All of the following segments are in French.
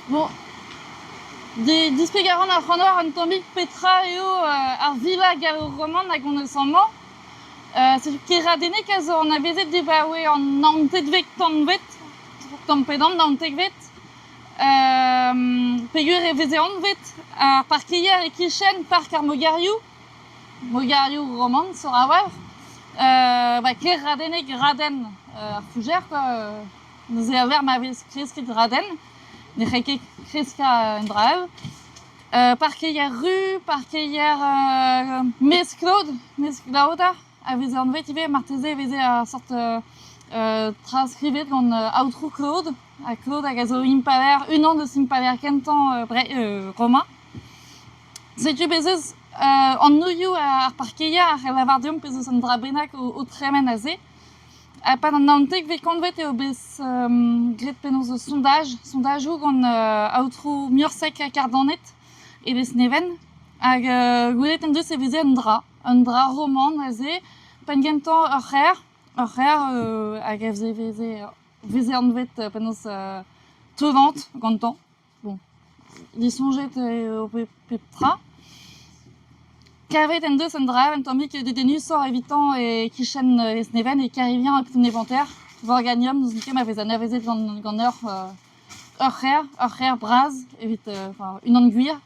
Bon, dispiegaron ar c'honor un tombik petra eo ar villa gallo-roman hag on eus amañ. C'est keradenek a zo an a vezet debaoe an naontetvet tanvet, tampedam naontetvet. Pegur e veze anvet ar parkeier e kichen park ar Mogarioù roman sur a war. Keradenek raden ar fuger, quoi. Neuze a ver ma vez kreskit raden. Ne c'heke kreska un draev. Parkeier rue, parkeier mesklaoda, a veze anvet ive, marteze veze a sort transkrivet gant aotrou Claude, a Claude hag a zo impaler, unan deus impaler kentan Roma. Setu bezez an nouioù ar parkeier ar lavardium peus an dra bennak o tremen a ze. Pan an naontek ve kanvet eo bez gret penaos o sondajoù gant aotrou mursek a kardanet e bez neven. Hag gwelet en deus e veze un dra roman a ze, pen gentan ur c'her hag a veze anvet penaos teuvant gantan. Bon, disonjet o pep tra. Kavet en deus en draev en tammik dedenusor evitant e kichen ez neven e karivien ak neventer. Vorganium nous nikem a vez an avezet gant ur c'her braz, evit unan gwir.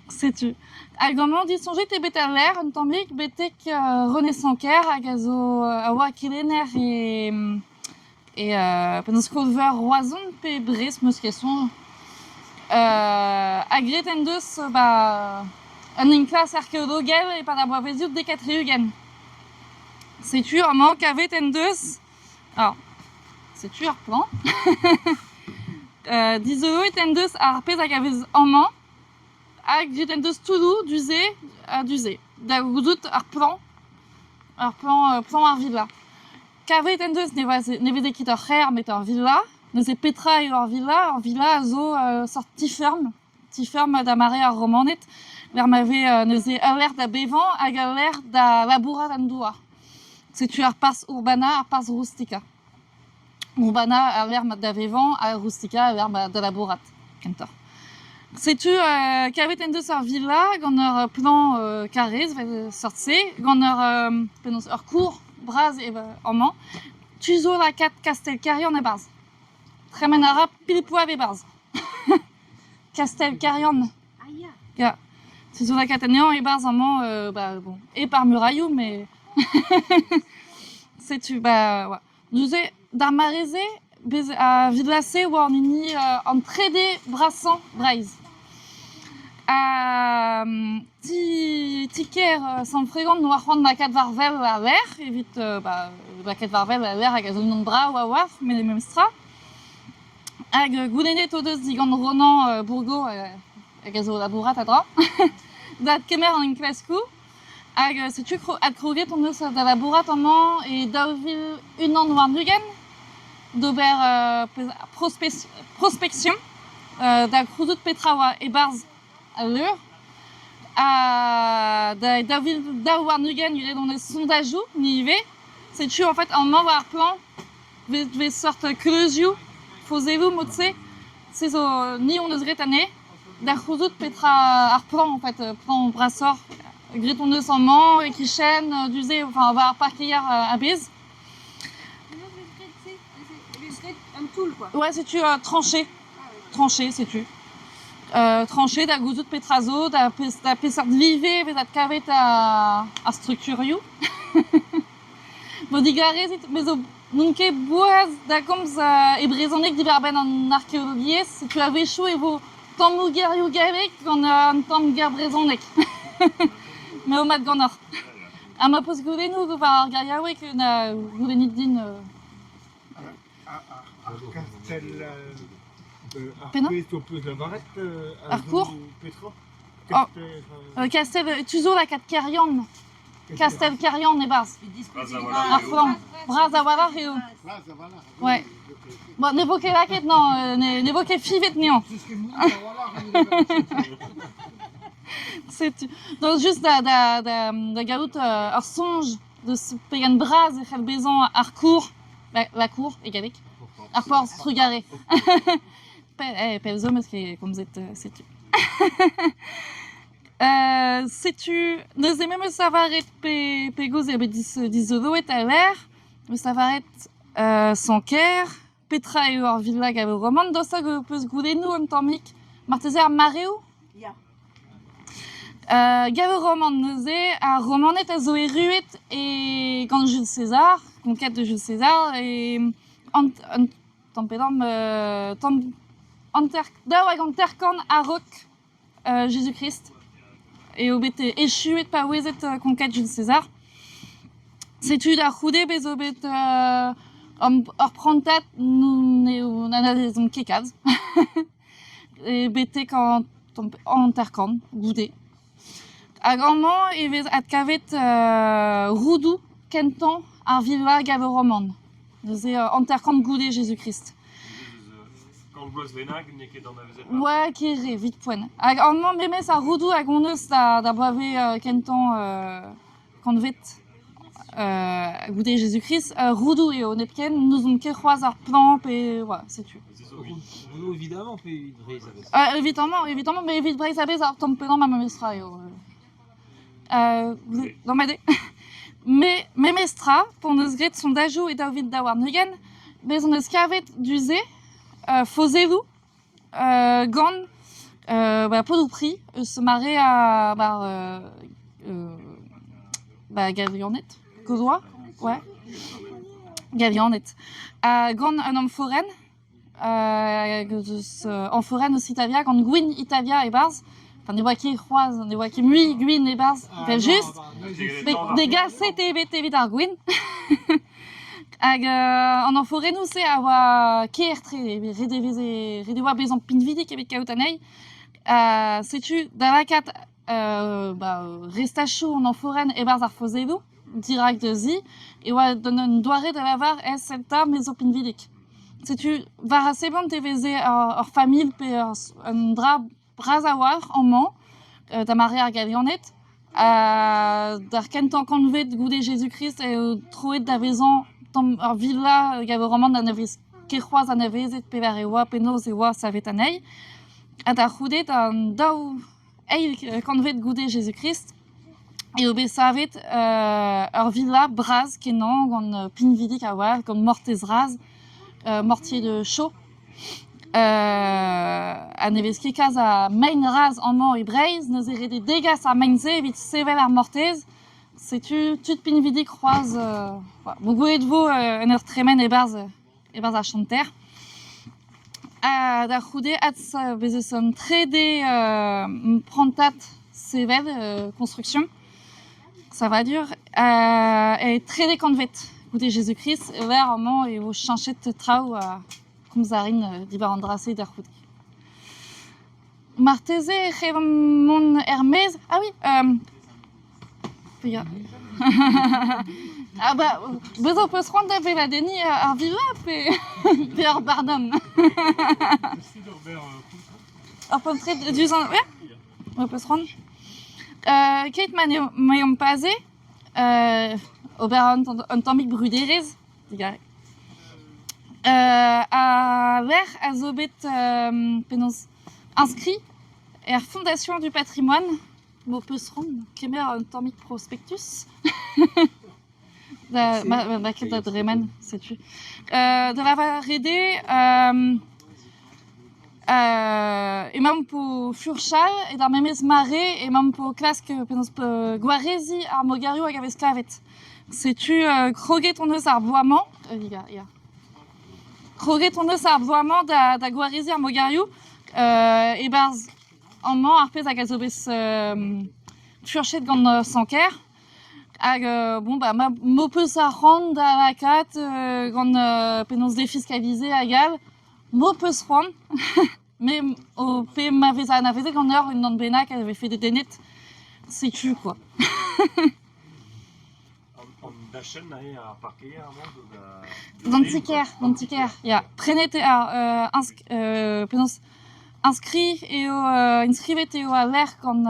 Setu. Hag amañ disonjet e bet ar ler en tammik betek René Sanker hag a zo a oa kelenner e penaos kolver roazon pe brez meus ket sonj. Hag gret en deus un enklas arkeologel e pad a boavezioù dekatreugen. Setu amañ kavet en deus. Alors, setu ar plan. Dizeoet en deus ar pez hag a vez amañ. Hag gret en deus toulou, duze. Da gouzout ar plan ar villa. Kavet en deus ne veze kit ur c'her met ur villa. Neuze petra eo ar villa a zo sort tiferm da mare ar romanet. Ler ma ve neuze aler da bevan hag aler da labourat an douar. Setu ar pars urbana, ar pars rustika. Urbana aler da vevan, a rustika aler da labourat, kentor. Setu kavet en deus ar villa gant ur plan karez sortse, gant ur penaos ur kour braz amañ. Tu zo la kat kastel karian e barzh. Tremen a ra pil poav e barzh. Kastel karian. Ya. Tu zo la kat anean e barzh amañ, bon, e par murailloù, mais setu, oa. Neuze d'ar mareze a vidlase oa an hini an trede brasan breiz. Ti ker sanfregant no ar c'hoant da kat varvel a ler, evit da kat varvel a ler hag a zo unan bra oa oar, met e mem stra. Hag goulennet o deus digant Ronan Bourgo hag a zo labourat a dra. Dat kemer an enklaskou. Hag setu ad kroget on deus da labourat amañ e daouvil unan war nugen d'ober prospection da krouzout petra oa e barzh a leur. Daouvil daou war nugen gret on eus sondajoù ni ive. Setu en fait amañ war plan ve sort kleuzioù fozevou motse. Se zo ni on eus gret ane da krouzout petra ar plan en fait plan brasor. Gret on eus amañ e kichen duze, enfin war ar parkeier a bez. Un tool, quoi. Ouais, setu tranché, setu. Tranché da gouzout petra zo, da peseurt vive vezat kavet a strukturioù. Bo digarezit, bezo nunke boaz da komz e brezonek diberben an arkeologiez, setu a vechou e vo tammou gerioù gavek gant an tamm ger brezonek. Me o mat gant or. Ha ma poz goulennoù war ar gariaouek na goulenit din... Kastel Pena? Ar peus lavaret Ar kour? Petra? Kastel, tu zo la kat kerian. Kastel kerian e barzh. Ar flanc. Braz a walar eo. Ouais. Bon, ne vo ket laket, non, ne vo ket fivet nean. Donc just da gaout ur sonj deus pegan braz e c'hell bezañ ar kour, la kour, egalek, ar porzh trugarez. Pelzo, parce que comme vous êtes, sais-tu. Sais-tu, nous aimons savoir Pegos et Dizodo et à l'air, nous savoir son cœur, Petra et Orvilla Gavo Roman, dans ça que peut se gouler nous en tant mic, Martézer Maréo. Ja. Gavo Roman nous est à Romanet à Zoé Ruet et quand Jules César, conquête de Jules César et Tempédam Anterkan à Rock Jésus-Christ et au BT échué de Pawezet conquête Jules César. C'est-tu la roudé bezobet orprantat nous n'analysons kekaz et BT quand Anterkan goudé. À grandement, il va à cavet roudou kenton à villa gavoroman. Nous est Anterkan goudé Jésus-Christ. Ouais, qui est vite point. À grandement, même ça roudou à gondos d'avoir kenton convet goudé Jésus-Christ. Roudou et honnêtement, nous on que croise plan et voilà, c'est tout. Évidemment, puis évidemment, mais vite brise abeille ça tombe dans ma mestra. Dans ma mais mestra pour nos grades sont d'ajout et David Dawarnugen, mais on escavet d'usé, faisez-vous, gone, pas de prix, se marrer à Gavionnette, Godois, ouais, Gavionnette, à gone un homme foraine, en foraine aussi Itavia, quand Gwyn Itavia et Bars. Des voix qui croisent, des voix qui muient, Gwyn et Bars, fait juste. Des gars, c'était vite d'Argwyn. En en forêt, nous, c'est avoir Kiertre, Redevois Bézan Pinvidi, qui est Kautanei. C'est-tu, dans la carte, resta chaud en forêt et Bars Arfosedo, direct de Zi, et ouais, donne une doirée de la var, et Celta, Méso Pinvidic. C'est-tu, var assez bon, TVZ, hors famille, un drap. Brazawar en Mans, da Maria Gavionet, d'Arkentan Convet de Goudé Jésus-Christ et trouvé d'Avezan, dans Villa Gavoroman d'Anavis, Kerois d'Anavis et Pevarewa, Penos et Wa Savetanei, à Darhoudé d'un Dao, Eil Convet de Goudé Jésus-Christ, et au Bessavet, Villa Braz, Kenan, en Pinvidic à War, comme Mortezraz, mortier de chaud. À Neveski casa main raz en mort et braise, nous avons des dégâts à mainze, vite sévère à mortez. C'est tu de pinvidi croise, beaucoup de vous, un heure tremen et bars à chanter. À Darhoudé, à Bezeson, très des prantat sévère construction. Ça va dur. Et très des convet, goûter Jésus-Christ, vers un moment et vous changez de trau. Comme Zarine d'Ibar Andrassé d'Arhoudi. Martézé, mon Hermès. Ah oui, ah bah, on peut se rendre avec la déni à Viva, puis à Bardam. On peut entrer du sang. Ouais, on peut se rendre. Kate Mayom Pazé, au Baron Antomic Bruderez, dirais. À l'air à Zobet inscrit à la Fondation du patrimoine, mon peu se rendre, qui est un tomic prospectus. Ma quête de Dremen, sais-tu. De la Varédé, et même pour Furchal, et dans mes marées, et même pour classe que Guarezi, à Mogario, à Gavescavet. Sais-tu, croguer ton os à aboiement, Croguer ton os à aboiement da Guarezi, à Mogario, et bars en mort, arpez à Gazobes Furchet, gant Sanker. Bon, bah, mo peut ça rendre à la carte, gant pénonce défiscalisé à Gal, mo peut se rendre. Mais au P m'avait quand heure une non-béna qui avait fait des dénettes, c'est tu quoi. D'antiquaire, il y a prenez inscrit et inscrivez à l'air comme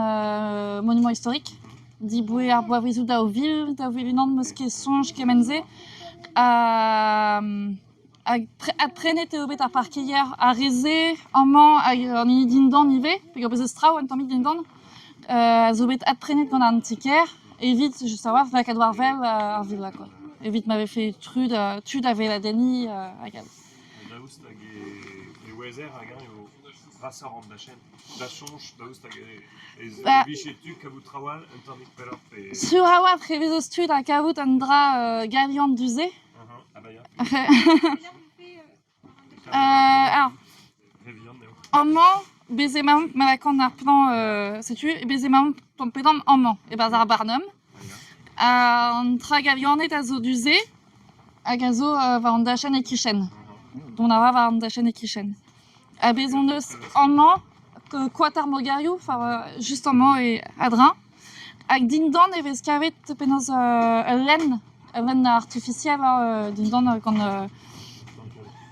monument historique. Diboué Arboisou d'Auville, une autre mosquée songe qui menze à ad prenet eo bet ar parkeier a reze amañ an ini dindan ive, pe bez eus traoù an tammig dindan, a zo bet ad prenet gant an tiker, evit, just a oar, vak a doar vel ar villa, quoi. Evit m'ave fait tud a vel a deni hag al. Daoust hag e wezer hag eo rasar an da chen, da chonj, daoust hag e Bah. bichetu kabout trawal, un tammig pelar pe... Sur a oar trevez eus tud a kavout an dra galiant duze. Ah bah ya, Et là, vous faites Alors, revian neo. amañ, beze maout malakan ar plan, setu, beze maout ton pedam amañ, e baz ar barnum. An tra galianet a zo duze, hag a zo va an dachen e kichen. Don a va an dachen e kichen. A bezon eus amañ, koatar mogarioù, just amañ e adrin. Hag dindan e vez kavet penaos len artificiel dindan gant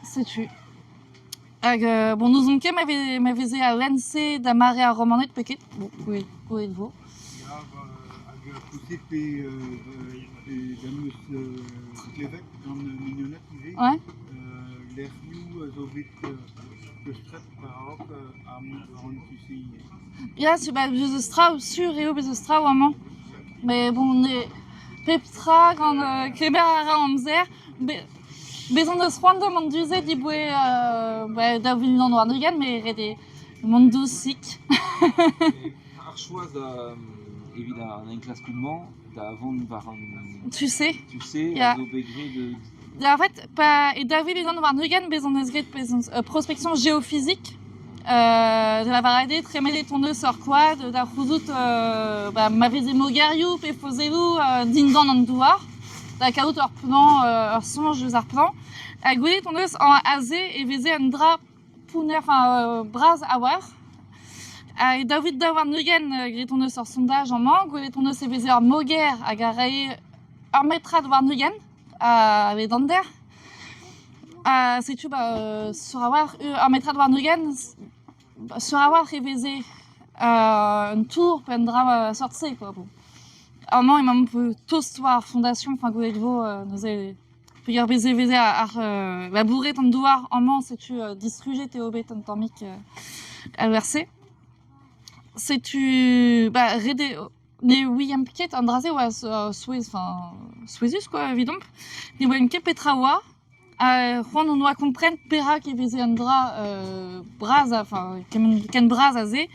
setu. Hag, bon, nous on ket ma veze a lense da mare a romanet peket, bon, gouet vo. Ja, hag pousset pe dameus klevet gant mignonat ive. Ouais. L'erniou zo bet eus tret par hop am ran tusse. Ya, bez eus traoù sur eo bez eus traoù amañ. Mais bon, ne pep tra gant keber a ra amzer, bezon eus c'hoant an duze di boe da villan war nugen, mais rede mont douz sik. Ar choaz da evit an enklaskoutman da vont war an... Tu sais. Tu sais, Ya. a zo begre de... En fait, et da villan war nugen bezon eus gret prospection géophysique. De la varade, tremede ton eus ur quad, da c'houzout ma veze mogarioù pe fozelou dindan an douar. Da kaout ur plan, ur sonj eus ar plan. A gwelet ton eus an aze e veze an dra pouner, braz a war. E daout da war nugen gret ton eus ur sondaj an man, gwelet ton eus e veze ur moger hag a rae ur metrad war nugen, a ve dander. Setu, sur a war ur metrad war nugen, sur a war e veze un tour pe an dra sortse, quoi, bon. Amañ emañ peu tost war fondation, gwelet vo, neuze... Peogwir veze ar labouret an douar amañ setu distrujet eo bet an tammig al verse. Setu, rede... Ne ouiam ket an draze oa souezus, quoi, evidomp. Ne ouiam ket petra oa, c'hoant on oa kompren perak e veze an dra braz, ken braz a ze,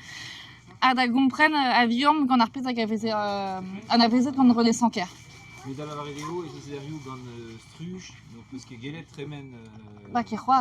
a da kompren a viom gant ar pezh hag a veze an a vezet gant René Sanquer. Mais da la varede eo, ez eus erioù gant struj, donc peus ket gelet tremen... Ba ket c'hoaz.